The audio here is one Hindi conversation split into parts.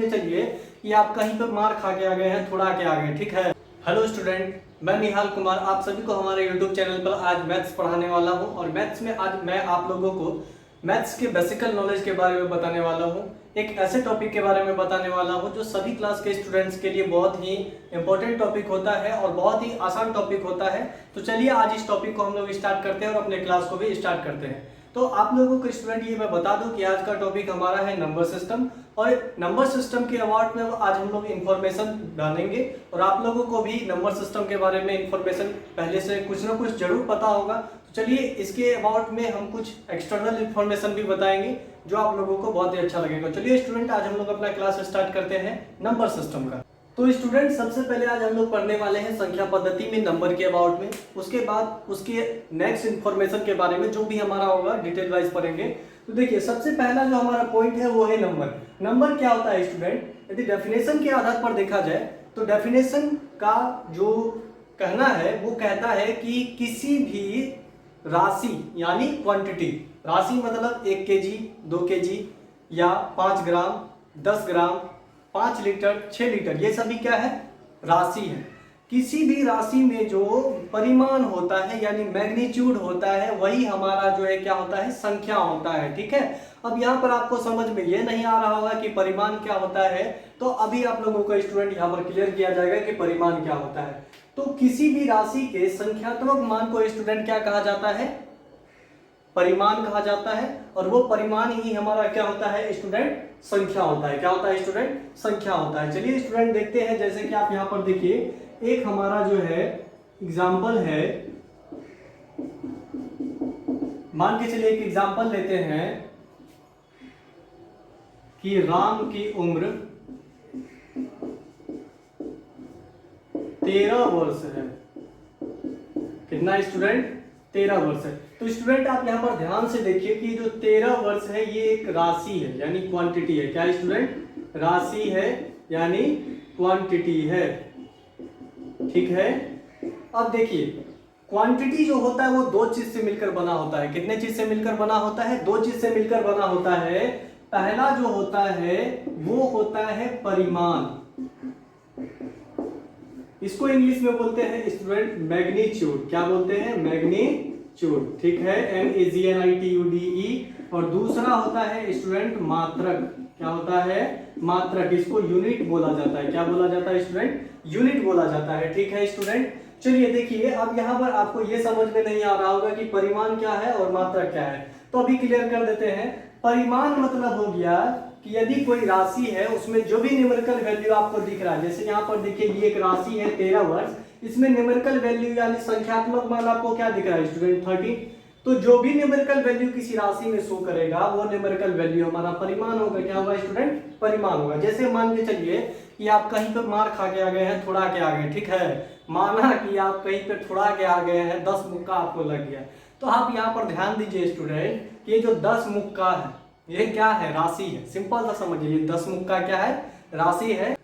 के चलिए कि आप कहीं पर मार खा के आ गए हैं, थोड़ा के आ गए, ठीक है। हेलो स्टूडेंट, मैं निहाल कुमार आप सभी को हमारे यूट्यूब चैनल पर आज मैथ्स पढ़ाने वाला हूं और मैथ्स में आज मैं आप लोगों को मैथ्स के बेसिकल नॉलेज के बारे में बताने वाला हूं। एक ऐसे टॉपिक के बारे में बताने वाला हूं जो सभी क्लास के स्टूडेंट्स के लिए बहुत ही इंपॉर्टेंट टॉपिक होता है और बहुत ही आसान टॉपिक होता है। तो चलिए आज इस टॉपिक को हम लोग स्टार्ट करते हैं और अपने क्लास को भी स्टार्ट करते हैं। तो आप लोगों को स्टूडेंट ये मैं बता दूं कि आज का टॉपिक हमारा है नंबर सिस्टम और नंबर सिस्टम के अवार्ड में आज हम लोग इन्फॉर्मेशन डालेंगे और आप लोगों को भी नंबर सिस्टम के बारे में इन्फॉर्मेशन पहले से कुछ ना कुछ जरूर पता होगा। तो चलिए इसके अबाउट में हम कुछ एक्सटर्नल इन्फॉर्मेशन भी बताएंगे जो आप लोगों को बहुत ही अच्छा लगेगा। चलिए स्टूडेंट आज हम लोग अपना क्लास स्टार्ट करते हैं नंबर सिस्टम का। तो स्टूडेंट सबसे पहले आज हम लोग पढ़ने वाले हैं संख्या पद्धति में नंबर के अबाउट में, उसके बाद उसके नेक्स्ट इन्फॉर्मेशन के बारे में जो भी हमारा होगा डिटेल वाइज पढ़ेंगे। तो देखिए सबसे पहला जो हमारा पॉइंट है वो है नंबर। नंबर क्या होता है स्टूडेंट, यदि डेफिनेशन के आधार पर देखा जाए तो डेफिनेशन का जो कहना है वो कहता है कि किसी भी राशि यानी क्वांटिटी, राशि मतलब 1 केजी 2 केजी या 5 ग्राम 10 ग्राम 5 लीटर 6 लीटर, ये सभी क्या है, राशि है। किसी भी राशि में जो परिमाण होता है यानी मैग्नीट्यूड होता है वही हमारा जो है क्या होता है, संख्या होता है, ठीक है। अब यहाँ पर आपको समझ में ये नहीं आ रहा होगा कि परिमाण क्या होता है, तो अभी आप लोगों को स्टूडेंट यहाँ पर क्लियर किया जाएगा कि परिमाण क्या होता है। तो किसी भी राशि के संख्यात्मक मान को स्टूडेंट क्या कहा जाता है, परिमाण कहा जाता है और वो परिमाण ही हमारा क्या होता है स्टूडेंट, संख्या होता है। क्या होता है स्टूडेंट, संख्या होता है। चलिए स्टूडेंट देखते हैं, जैसे कि आप यहाँ पर देखिए एक हमारा जो है एग्जाम्पल है, मान के चलिए एक एग्जाम्पल लेते हैं कि राम की उम्र 13 वर्ष है। कितना स्टूडेंट, 13 वर्ष है। तो स्टूडेंट आप यहाँ पर ध्यान से देखिए कि जो 13 वर्ष है ये एक राशि है यानी क्वांटिटी है। क्या स्टूडेंट, राशि है यानी क्वांटिटी है, ठीक है। अब देखिए क्वांटिटी जो होता है वो दो चीज से मिलकर बना होता है। कितने चीज से मिलकर बना होता है, दो चीज से मिलकर बना होता है। पहला जो होता है वो होता है परिमाण, इसको इंग्लिश में बोलते हैं स्टूडेंट मैग्नीट्यूड। क्या बोलते हैं, मैग्नीट्यूड, ठीक है, MAGNITUDE। और दूसरा होता है स्टूडेंट मात्रक। क्या होता है, मात्रक, इसको यूनिट बोला जाता है। क्या बोला जाता है स्टूडेंट, यूनिट बोला जाता है, ठीक है स्टूडेंट। चलिए देखिए अब यहाँ पर आपको ये समझ में नहीं आ रहा होगा कि परिमाण क्या है और मात्रक क्या है, तो अभी क्लियर कर देते हैं। परिमाण मतलब हो गया कि यदि कोई राशि है उसमें जो भी न्यूमेरिकल वैल्यू आपको दिख रहा है, जैसे यहाँ पर देखिए ये एक राशि है 13 वर्ष, इसमें न्यूमेरिकल वैल्यू यानी संख्यात्मक मान आपको क्या दिख रहा है स्टूडेंट, 30। तो जो भी न्यूमेरिकल वैल्यू किसी राशि में शो करेगा वो न्यूमेरिकल वैल्यू हमारा परिमाण होगा। क्या होगा स्टूडेंट, परिमाण होगा। जैसे मान के चलिए कि आप कहीं पर मार खा के आ गए हैं, थोड़ा के आ गए, ठीक है, माना कि आप कहीं पे थोड़ा के आ गए हैं, 10 मुक्का आपको लग गया। तो आप यहाँ पर ध्यान दीजिए स्टूडेंट कि ये जो 10 मुक्का है ये क्या है, राशि है। सिंपल सा समझिए, ये 10 मुक्का क्या है, राशि है।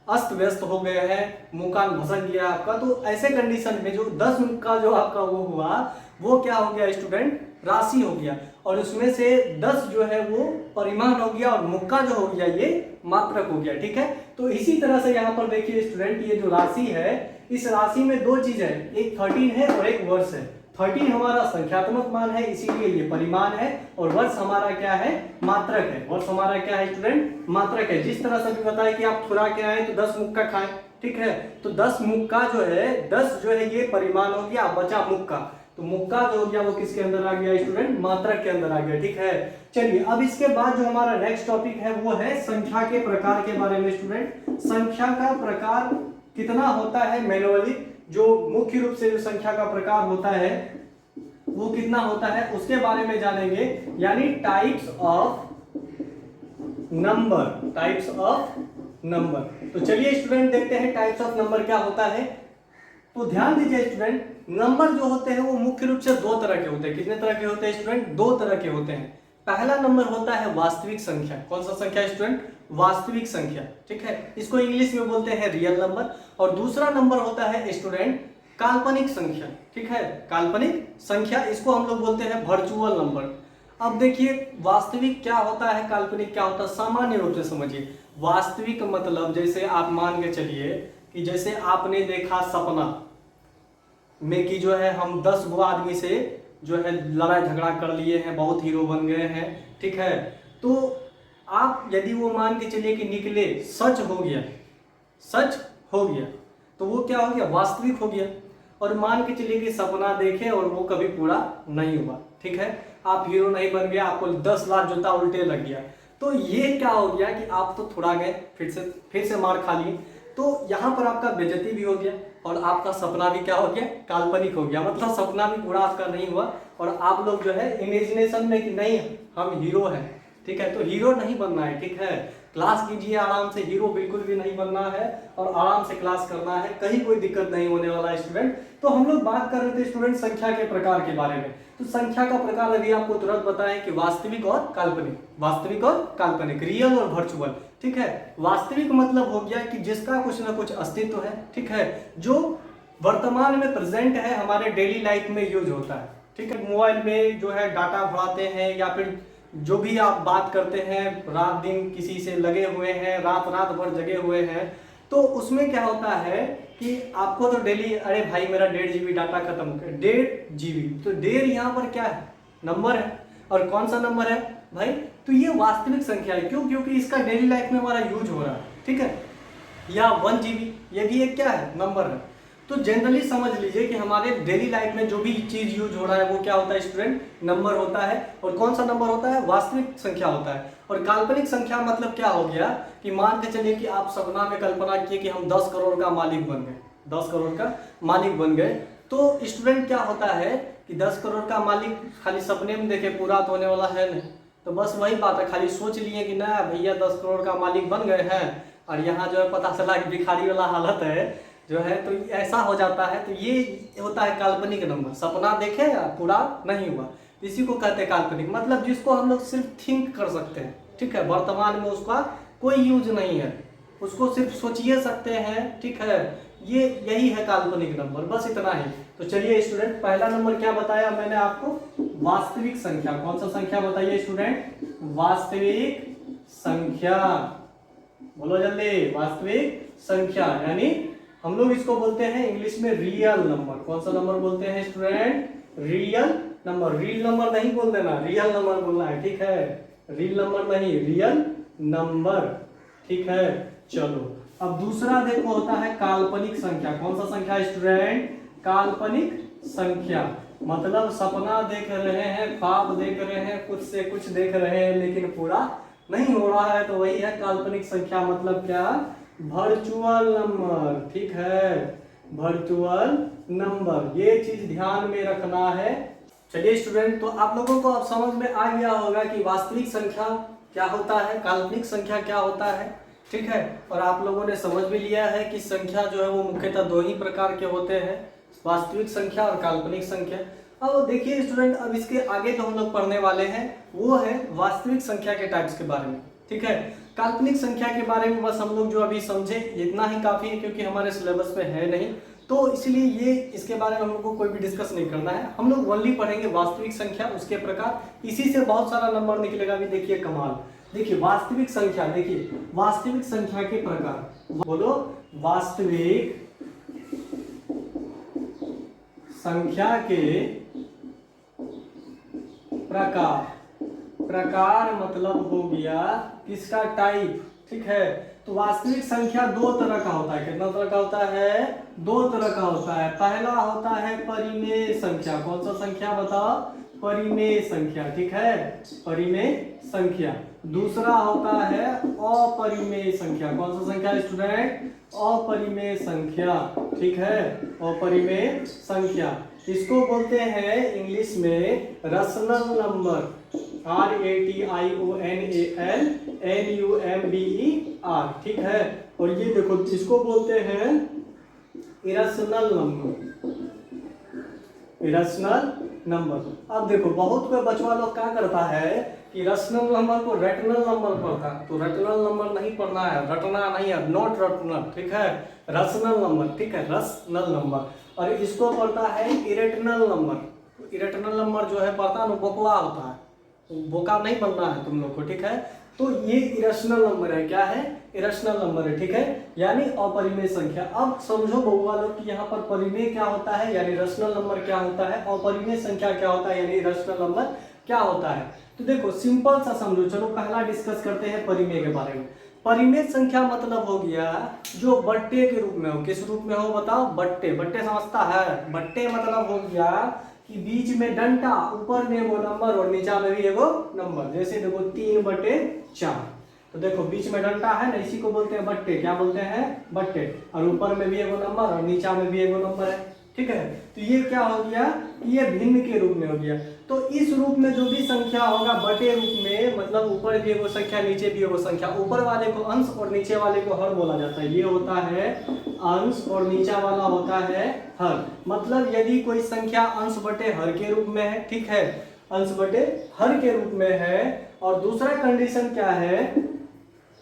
अस्त व्यस्त हो गए हैं, मुक्का भसक गया आपका, तो ऐसे कंडीशन में जो 10 मुक्का जो आपका वो हुआ वो क्या हो गया स्टूडेंट, राशि हो गया। और उसमें से 10 जो है वो परिमाण हो गया और मुक्का जो हो गया ये मात्रक हो गया, ठीक है। तो इसी तरह से यहाँ पर देखिए स्टूडेंट ये जो राशि है इस राशि में दो चीज है, एक 13 है और एक वर्ष है। 13 हमारा संख्यात्मक मान है इसीलिए ये परिमाण है और वर्ष हमारा क्या है, मात्रक है। वर्ष हमारा क्या है स्टूडेंट, मात्रक है। जिस तरह से भी बताया कि आप थोड़ा के आए तो 10 मुक्का खाएं, ठीक है। तो 10 मुक्का जो है 10 जो है ये परिमाण हो गया, बचा मुक्का, तो मुक्का जो हो गया वो किसके अंदर आ गया स्टूडेंट, मात्रक के अंदर आ गया, ठीक है। चलिए अब इसके बाद जो हमारा नेक्स्ट टॉपिक है वो है संख्या के प्रकार के बारे में स्टूडेंट। संख्या का प्रकार कितना होता है मैनुअली, जो मुख्य रूप से जो संख्या का प्रकार होता है वो कितना होता है उसके बारे में जानेंगे, यानी types of number, types of number. तो चलिए स्टूडेंट देखते हैं टाइप्स ऑफ नंबर क्या होता है। तो ध्यान दीजिए स्टूडेंट, नंबर जो होते हैं वो मुख्य रूप से दो तरह के होते हैं। कितने तरह के होते हैं स्टूडेंट, दो तरह के होते हैं। पहला नंबर होता है वास्तविक संख्या। कौन सा संख्या स्टूडेंट, वास्तविक संख्या, ठीक है, इसको इंग्लिश में बोलते हैं रियल नंबर। और दूसरा नंबर होता है स्टूडेंट काल्पनिक संख्या, ठीक है, काल्पनिक संख्या, इसको हम लोग बोलते हैं वर्चुअल नंबर। अब देखिए वास्तविक क्या होता है, काल्पनिक क्या होता है, सामान्य रूप से समझिए। वास्तविक मतलब जैसे आप मान के चलिए कि जैसे आपने देखा सपना में कि जो है हम 10 गो आदमी से जो है लड़ाई झगड़ा कर लिए हैं, बहुत हीरो बन गए हैं, ठीक है। तो आप यदि वो मान के चलिए कि निकले, सच हो गया, सच हो गया, तो वो क्या हो गया, वास्तविक हो गया। और मान के चलिए कि सपना देखे और वो कभी पूरा नहीं हुआ, ठीक है, आप हीरो नहीं बन गया, आपको 10 लाख जूता उल्टे लग गया, तो ये क्या हो गया कि आप तो थोड़ा गए, फिर से मार खा लिए, तो यहाँ पर आपका बेइज्जती भी हो गया और आपका सपना भी क्या हो गया, काल्पनिक हो गया, मतलब सपना भी पूरा आपका नहीं हुआ। और आप लोग जो है इमेजिनेशन में कि नहीं हम हीरो हैं, ठीक है, तो हीरो नहीं बनना है, ठीक है, क्लास कीजिए आराम से, हीरो बिल्कुल भी नहीं बनना है और आराम से क्लास करना है, कहीं कोई दिक्कत नहीं होने वाला है स्टूडेंट। तो हम लोग बात कर रहे थे स्टूडेंट संख्या के प्रकार के बारे में। तो संख्या का प्रकार अभी आपको तुरंत बताएं कि वास्तविक और काल्पनिक, वास्तविक और काल्पनिक, रियल और वर्चुअल, ठीक है। वास्तविक मतलब हो गया कि जिसका कुछ ना कुछ अस्तित्व है, ठीक है, जो वर्तमान में प्रेजेंट है, हमारे डेली लाइफ में यूज होता है, ठीक है। मोबाइल में जो है डाटा भराते हैं या फिर जो भी आप बात करते हैं, रात दिन किसी से लगे हुए हैं, रात रात भर जगे हुए हैं, तो उसमें क्या होता है कि आपको तो डेली, अरे भाई मेरा 1.5 GB डाटा खत्म हो गया, 1.5 GB, तो 1.5 यहाँ पर क्या है, नंबर है। और कौन सा नंबर है भाई, तो ये वास्तविक संख्या है, क्यों, क्योंकि इसका डेली लाइफ में हमारा यूज हो रहा है, ठीक है। या 1 GB, ये भी एक क्या है, नंबर है। तो जनरली समझ लीजिए कि हमारे डेली लाइफ में जो भी चीज यूज हो रहा है वो क्या होता है स्टूडेंट, नंबर होता है। और कौन सा नंबर होता है, वास्तविक संख्या होता है। और काल्पनिक संख्या मतलब क्या हो गया कि मान के चलिए कि आप सपना में कल्पना किए कि हम 10 करोड़ का मालिक बन गए, 10 करोड़ का मालिक बन गए, तो स्टूडेंट क्या होता है कि 10 करोड़ का मालिक खाली सपने में देखे, पूरा तो होने वाला है नहीं, तो बस वही बात है, खाली सोच लिए कि ना भैया 10 करोड़ का मालिक बन गए हैं, और यहाँ जो है पता चला कि भिखारी वाला हालत है जो है, तो ऐसा हो जाता है। तो ये होता है काल्पनिक नंबर, सपना देखे पूरा नहीं हुआ, इसी को कहते हैं काल्पनिक, मतलब जिसको हम लोग सिर्फ थिंक कर सकते हैं, ठीक है, वर्तमान में उसका कोई यूज नहीं है, उसको सिर्फ सोचिए सकते हैं, ठीक है, ये यही है काल्पनिक नंबर, बस इतना ही। तो चलिए स्टूडेंट, पहला नंबर क्या बताया मैंने आपको, वास्तविक संख्या। कौन सा संख्या बताइए स्टूडेंट, वास्तविक संख्या, बोलो जल्दी, वास्तविक संख्या, यानी हम लोग इसको बोलते हैं इंग्लिश में रियल नंबर। कौन सा नंबर बोलते हैं student, real number. Real number नहीं बोल देना, रियल नंबर बोलना है, ठीक है, रियल नंबर नहीं, रियल नंबर, ठीक है। चलो अब दूसरा देखो होता है काल्पनिक संख्या। कौन सा संख्या स्टूडेंट, काल्पनिक संख्या, मतलब सपना देख रहे हैं, ख्वाब देख रहे हैं, कुछ से कुछ देख रहे हैं लेकिन पूरा नहीं हो रहा है, तो वही है काल्पनिक संख्या। मतलब क्या, वर्चुअल नंबर, ठीक है, वर्चुअल नंबर, ये चीज ध्यान में रखना है। चलिए स्टूडेंट, तो आप लोगों को अब समझ में आ गया होगा कि वास्तविक संख्या क्या होता है, काल्पनिक संख्या क्या होता है, ठीक है। और आप लोगों ने समझ भी लिया है कि संख्या जो है वो मुख्यतः 2 ही प्रकार के होते हैं, वास्तविक संख्या और काल्पनिक संख्या। अब देखिए स्टूडेंट, अब इसके आगे जो हम लोग पढ़ने वाले हैं वो है वास्तविक संख्या के टाइप्स के बारे में, ठीक है। काल्पनिक संख्या के बारे में बस हम लोग जो अभी समझे इतना ही काफी है, क्योंकि हमारे सिलेबस में है नहीं, तो इसलिए ये इसके बारे में हम लोग को कोई भी डिस्कस नहीं करना है। हम लोग ओनली पढ़ेंगे वास्तविक संख्या, उसके प्रकार, इसी से बहुत सारा नंबर निकलेगा। अभी देखिए कमाल, देखिए वास्तविक संख्या, देखिए वास्तविक संख्या के प्रकार, बोलो वास्तविक संख्या के प्रकार। प्रकार मतलब हो गया किसका, टाइप, ठीक है। तो वास्तविक संख्या 2 तरह का होता है। कितना तरह का होता है, 2 तरह का होता है। पहला होता है परिमेय संख्या। कौन सा संख्या बताओ, परिमेय संख्या, ठीक है, परिमेय संख्या। दूसरा होता है अपरिमेय संख्या। कौन सा संख्या स्टूडेंट, अपरिमेय संख्या, ठीक है, अपरिमेय संख्या। इसको बोलते हैं इंग्लिश में रशनल नंबर, RATIONAL NUMBER, ठीक है। और ये देखो इसको बोलते हैं इरेशनल नंबर, इरेशनल नंबर। अब देखो बहुत कोई बचवा लोग क्या करता है कि रशनल नंबर को रेटनल नंबर पढ़ता है, तो रेटनल नंबर नहीं पढ़ना है, रटना नहीं है, नॉट रटना, ठीक है, रशनल नंबर, ठीक है, रशनल नंबर। और इसको पढ़ता है इरेटनल नंबर। इरेटनल नंबर जो है पढ़ता है बकवा होता है, बोका नहीं बनना है तुम लोग को, ठीक है। तो ये इरेशनल नंबर है, क्या है, इरेशनल नंबर है, ठीक है, यानी अपरिमेय संख्या। अब समझो बउआ लोग कि यहाँ पर परिमेय क्या होता है यानी रैशनल नंबर क्या होता है, अपरिमेय संख्या क्या होता है यानी इरेशनल नंबर क्या होता है। तो देखो सिंपल सा समझो, चलो पहला डिस्कस करते हैं परिमेय के बारे में। परिमेय संख्या मतलब हो गया जो बट्टे के रूप में हो। किस रूप में हो बताओ, बट्टे। बट्टे समझता है, बट्टे मतलब हो गया कि बीच में डंडा, ऊपर में वो नंबर और नीचा में भी एगो नंबर। जैसे देखो 3/4, तो देखो बीच में डंडा है ना, इसी को बोलते हैं बट्टे। क्या बोलते हैं, बट्टे। और ऊपर में भी एगो नंबर और नीचा में भी एगो नंबर है, ठीक है। तो ये क्या हो गया, ये भिन्न के रूप में हो गया। तो इस रूप में जो भी संख्या होगा बटे रूप में, मतलब ऊपर भी एगो संख्या नीचे भी एगो संख्या, ऊपर वाले को अंश और नीचे वाले को हर बोला जाता है। ये होता है अंश और नीचा वाला होता है हर। मतलब यदि कोई संख्या अंश बटे हर के रूप में है, ठीक है, अंश बटे हर के रूप में है, और दूसरा कंडीशन क्या है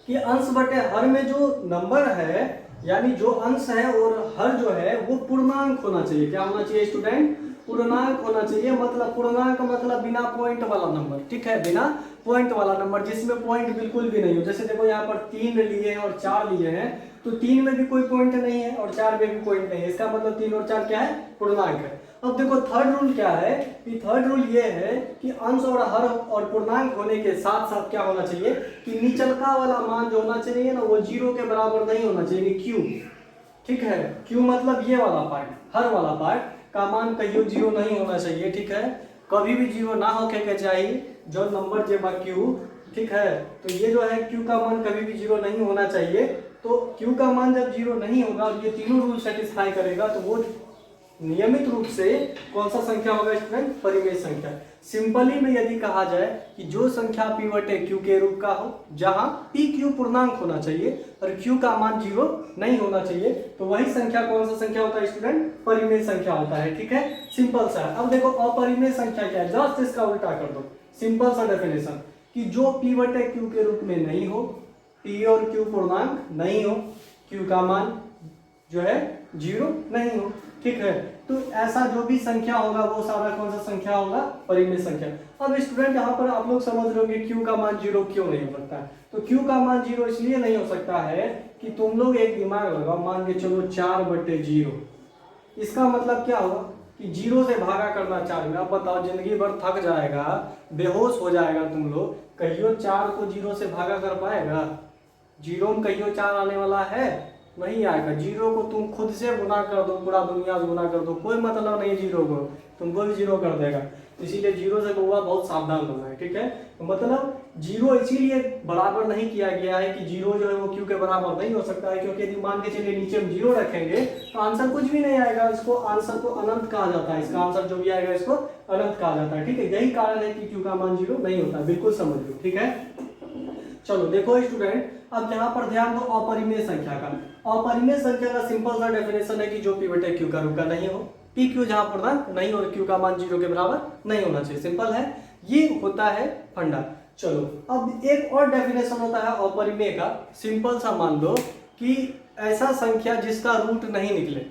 कि अंश बटे हर में जो नंबर है यानी जो अंश है और हर जो है वो पूर्णांक होना चाहिए। क्या होना चाहिए स्टूडेंट, पूर्णांक होना चाहिए। मतलब पूर्णांक मतलब बिना पॉइंट वाला नंबर, ठीक है, बिना पॉइंट वाला नंबर, जिसमें पॉइंट बिल्कुल भी नहीं हो। जैसे देखो यहाँ पर 3 लिए हैं और 4 लिए हैं, तो 3 में भी कोई पॉइंट नहीं है और 4 में भी पॉइंट नहीं है, इसका मतलब 3 और 4 क्या है, पूर्णांक है। अब देखो थर्ड रूल क्या है, कि थर्ड रूल ये है कि अंश और हर और पूर्णांक होने के साथ साथ क्या होना चाहिए कि निचलका वाला मान जो होना चाहिए ना वो 0 के बराबर नहीं होना चाहिए, क्यू, ठीक है। क्यू मतलब ये वाला पार्ट, हर वाला पार्ट का मान कहियो 0 नहीं होना चाहिए, ठीक है, कभी भी 0 ना होके के चाहिए जो नंबर जे बा क्यू, ठीक है। तो ये जो है क्यू का मान कभी भी 0 नहीं होना चाहिए। तो क्यू का मान जब 0 नहीं होगा और ये तीनों रूल सेटिस्फाई करेगा तो वो नियमित रूप से कौन सा संख्या होगा स्टूडेंट, परिमेय संख्या। सिंपली में यदि कहा जाए कि जो संख्या p बटे q के रूप का हो, जहां p q पूर्णांक होना चाहिए और q का मान 0 नहीं होना चाहिए, तो वही संख्या कौन सा संख्या होता है स्टूडेंट, परिमेय संख्या होता है, ठीक है, सिंपल सा। अब देखो अपरिमेय संख्या क्या है, जस्ट इसका उल्टा कर दो, सिंपल सा डेफिनेशन कि जो p बटे q के रूप में नहीं हो, p और q पूर्णांक नहीं हो, q का मान जो है 0 नहीं हो, ठीक है। तो ऐसा जो भी संख्या होगा वो सारा कौन सा संख्या होगा, परिमेय संख्या। अब स्टूडेंट यहाँ पर आप लोग समझ रहे होंगे q का मान 0 क्यों नहीं हो सकता है। तो q का मान 0 इसलिए नहीं हो सकता है कि तुम लोग एक दिमाग लगाओ, मान के चलो 4/0, इसका मतलब क्या होगा कि 0 से भागा करना 4 में। अब बताओ जिंदगी भर थक जाएगा, बेहोश हो जाएगा तुम लोग, कहियो 4 को 0 से भागा कर पाएगा, 0 में कहियो 4 आने वाला है, नहीं आएगा। 0 को तुम खुद से गुना कर दो, पूरा दुनिया से गुना कर दो, कोई मतलब नहीं 0 को, तुमको भी 0 कर देगा। इसीलिए 0 से बउआ बहुत सावधान होना है, ठीक है। तो मतलब 0 इसीलिए बराबर नहीं किया गया है कि 0 जो है वो q के बराबर नहीं हो सकता है, क्योंकि यदि मान के चलिए नीचे हम 0 रखेंगे तो आंसर कुछ भी नहीं आएगा। इसको आंसर को अनंत कहा जाता है, इसका आंसर जो भी आएगा इसको अनंत कहा जाता है, ठीक है। यही कारण है कि q का मान 0 नहीं होता, बिल्कुल समझ लो, ठीक है। चलो देखो स्टूडेंट, अब यहाँ पर ध्यान दो अपरिमेय संख्या का। अपरिमेय संख्या का सिंपल सा डेफिनेशन है कि जो p बटे q का रूप का नहीं हो, p q जहाँ पूर्णांक नहीं हो और q का मान 0 के बराबर नहीं होना चाहिए, सिंपल है, ये होता है फंडा। चलो अब एक और डेफिनेशन होता है अपरिमेय का, सिंपल सा मान लो कि ऐसा संख्या जिसका रूट नहीं निकले,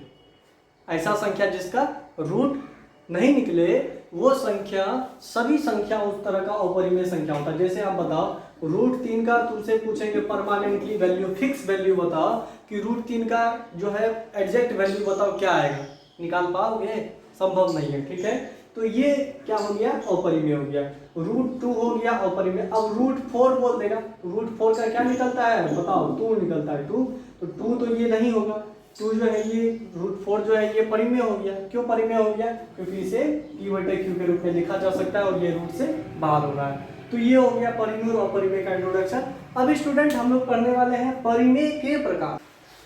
ऐसा संख्या जिसका रूट नहीं निकले वो संख्या, सभी संख्या उस तरह का अपरिमेय संख्या होता है। जैसे आप बताओ √3 का तुमसे पूछेंगे परमानेंटली वैल्यू, फिक्स वैल्यू बताओ कि √3 का जो है एग्जैक्ट वैल्यू बताओ क्या आएगा, निकाल पाओगे, संभव नहीं है, ठीक है। तो ये क्या हो गया, अपरिमेय हो गया। √2 हो गया अपरिमेय। अब √4 बोल देगा, √4 का क्या निकलता है बताओ, 2 निकलता है, 2, तो 2 तो ये नहीं होगा, 2 जो है ये √4 जो है ये परिमेय हो गया। क्यों परिमेय हो गया, क्योंकि इसे p बटे q के रूप में लिखा जा सकता है और ये रूट से बाहर हो रहा है। तो ये हो गया परिमेय और अपरिमेय का इंट्रोडक्शन। अब स्टूडेंट हम लोग पढ़ने वाले हैं परिमेय के प्रकार।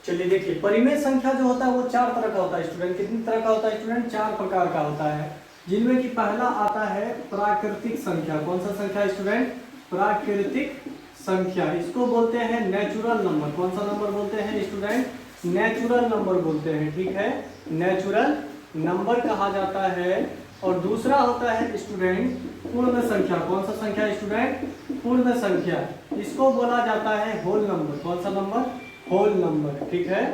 चलिए देखिए, परिमेय संख्या जो होता है वो 4 तरह का होता है स्टूडेंट। कितनी तरह का होता है स्टूडेंट, 4 प्रकार का होता है, जिनमें कि पहला आता है प्राकृतिक संख्या। कौन सा संख्या स्टूडेंट, प्राकृतिक संख्या, इसको बोलते हैं नेचुरल नंबर। कौन सा नंबर बोलते हैं स्टूडेंट, नेचुरल नंबर बोलते हैं, ठीक है, नेचुरल नंबर कहा जाता है। और दूसरा होता है स्टूडेंट पूर्ण संख्या। कौन सा संख्या स्टूडेंट, पूर्ण संख्या, इसको बोला जाता है होल नंबर। कौन सा नंबर, होल नंबर, ठीक है,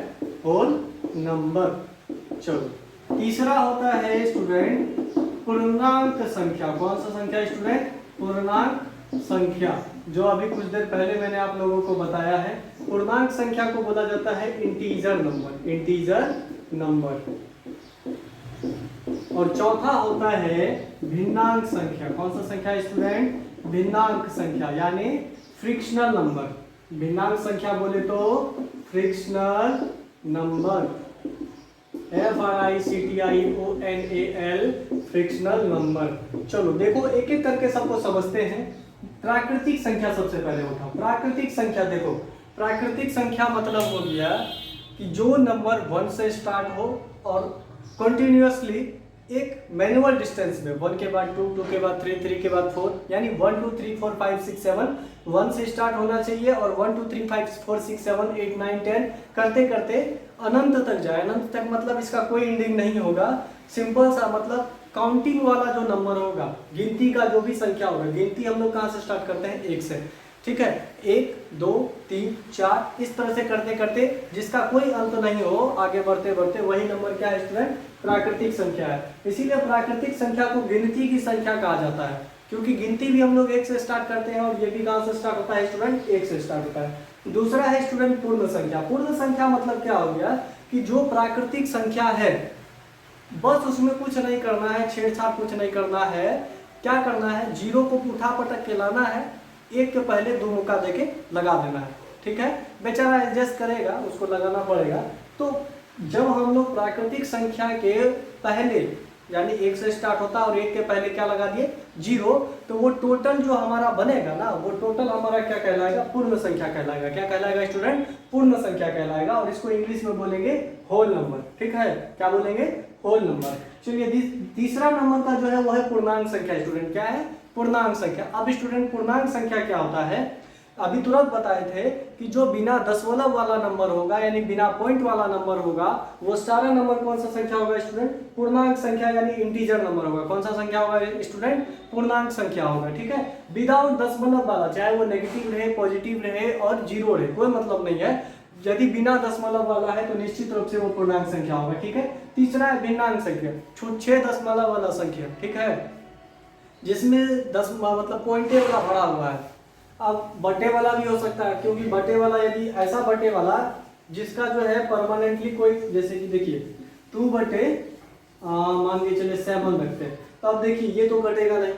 होल नंबर। चलो तीसरा होता है स्टूडेंट पूर्णांक संख्या। कौन सा संख्या स्टूडेंट, पूर्णांक संख्या, जो अभी कुछ देर पहले मैंने आप लोगों को बताया है। पूर्णांक संख्या को बोला जाता है इंटीजर नंबर, इंटीजर नंबर। और चौथा होता है भिन्नांक संख्या। कौन सा संख्या स्टूडेंट? भिन्नांक संख्या यानी फ्रिक्शनल नंबर। भिन्नांक संख्या बोले तो frictional number, FRICTIONAL, frictional number. चलो देखो एक एक करके सबको समझते हैं। प्राकृतिक संख्या सबसे पहले उठाओ। प्राकृतिक संख्या देखो, प्राकृतिक संख्या मतलब हो गया कि जो नंबर 1 से स्टार्ट हो और कंटिन्यूअसली एक मैनुअल डिस्टेंस में 1 के बाद 2, 2 के बाद 3, 3 के बाद 4, यानी 1 2 3 4 5 6 7 1 से स्टार्ट होना चाहिए और 1 2 3 5 4 6 7 8 9 10 करते करते अनंत तक जाए। अनंत तक मतलब इसका कोई एंडिंग नहीं होगा। सिंपल सा मतलब काउंटिंग वाला जो नंबर होगा, गिनती का जो भी संख्या होगा, गिनती हम लोग कहाँ से स्टार्ट करते हैं? 1 से। ठीक है, 1 2 3 4 इस तरह से करते करते जिसका कोई अंत नहीं हो, आगे बढ़ते बढ़ते वही नंबर क्या है स्टूडेंट? प्राकृतिक संख्या है। इसीलिए प्राकृतिक संख्या को गिनती की संख्या कहा जाता है, क्योंकि गिनती भी हम लोग 1 से स्टार्ट करते हैं और ये भी कहाँ से स्टार्ट होता है स्टूडेंट? 1 से स्टार्ट होता है। दूसरा है स्टूडेंट पूर्ण संख्या। पूर्ण संख्या मतलब क्या हो गया कि जो प्राकृतिक संख्या है बस उसमें कुछ नहीं करना है, छेड़छाड़ कुछ नहीं करना है। क्या करना है? जीरो को उठा पटक के लाना है, 1 के पहले 2 मुक्का देके लगा देना है। ठीक है, बेचारा एडजस्ट करेगा, उसको लगाना पड़ेगा। तो जब हम लोग प्राकृतिक संख्या के पहले यानी 1 से स्टार्ट होता है और 1 के पहले क्या लगा दिए? 0, तो वो टोटल जो हमारा बनेगा ना, वो टोटल हमारा क्या कहलाएगा? पूर्ण संख्या कहलाएगा। क्या कहलाएगा स्टूडेंट? पूर्ण संख्या कहलाएगा। और इसको इंग्लिश में बोलेंगे होल नंबर। ठीक है, क्या बोलेंगे? Whole number. चलिए तीसरा नंबर का जो है वो है पूर्णांक संख्या। स्टूडेंट क्या है? पूर्णांक संख्या। अब स्टूडेंट पूर्णांक संख्या क्या होता है? अभी तुरंत बताए थे कि जो बिना दशमलव वाला नंबर होगा यानी बिना पॉइंट वाला नंबर होगा, वो सारा नंबर कौन सा संख्या होगा स्टूडेंट? पूर्णांक संख्या यानी इंटीजर नंबर होगा। कौन सा संख्या होगा स्टूडेंट? पूर्णांक संख्या होगा। ठीक है, विदाउट दशमलव वाला, चाहे वो नेगेटिव रहे, पॉजिटिव रहे और जीरो रहे, कोई मतलब नहीं है। यदि बिना दशमलव वाला है तो निश्चित रूप से वो पूर्णांक संख्या होगा। ठीक है, तीसरा है भिन्नांक संख्या, 6 दशमलव वाला संख्या। ठीक है, जिसमें 10 मतलब पॉइंटे वाला भरा हुआ है। अब बटे वाला भी हो सकता है, क्योंकि बटे वाला यदि ऐसा बटे वाला जिसका जो है परमानेंटली कोई, जैसे कि देखिए 2 बटे मान के चले 7 रखते हैं, तो अब देखिए ये तो कटेगा नहीं।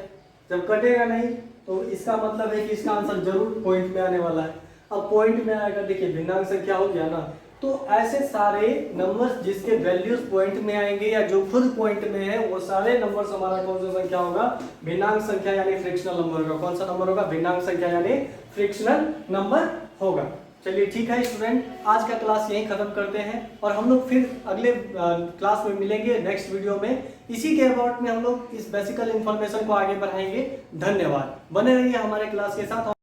जब कटेगा नहीं तो इसका मतलब है कि इसका आंसर जरूर पॉइंट में आने वाला है। अब पॉइंट में आएगा, देखिए भिन्नांक संख्या हो गया ना। तो ऐसे सारे नंबर्स जिसके वैल्यूज पॉइंट में आएंगे या जो खुद पॉइंट में है, वो सारे नंबर्स हमारा कौन सा संख्या होगा? भिन्नांक संख्या यानी फ्रिक्शनल नंबर होगा। कौन सा नंबर होगा? भिन्नांक संख्या यानी फ्रिक्शनल नंबर होगा। चलिए ठीक है स्टूडेंट, आज का क्लास यहीं खत्म करते हैं और हम लोग फिर अगले क्लास में मिलेंगे नेक्स्ट वीडियो में। इसी के अबाउट में हम लोग इस बेसिकल इंफॉर्मेशन को आगे बढ़ाएंगे। धन्यवाद, बने रहिए हमारे क्लास के साथ।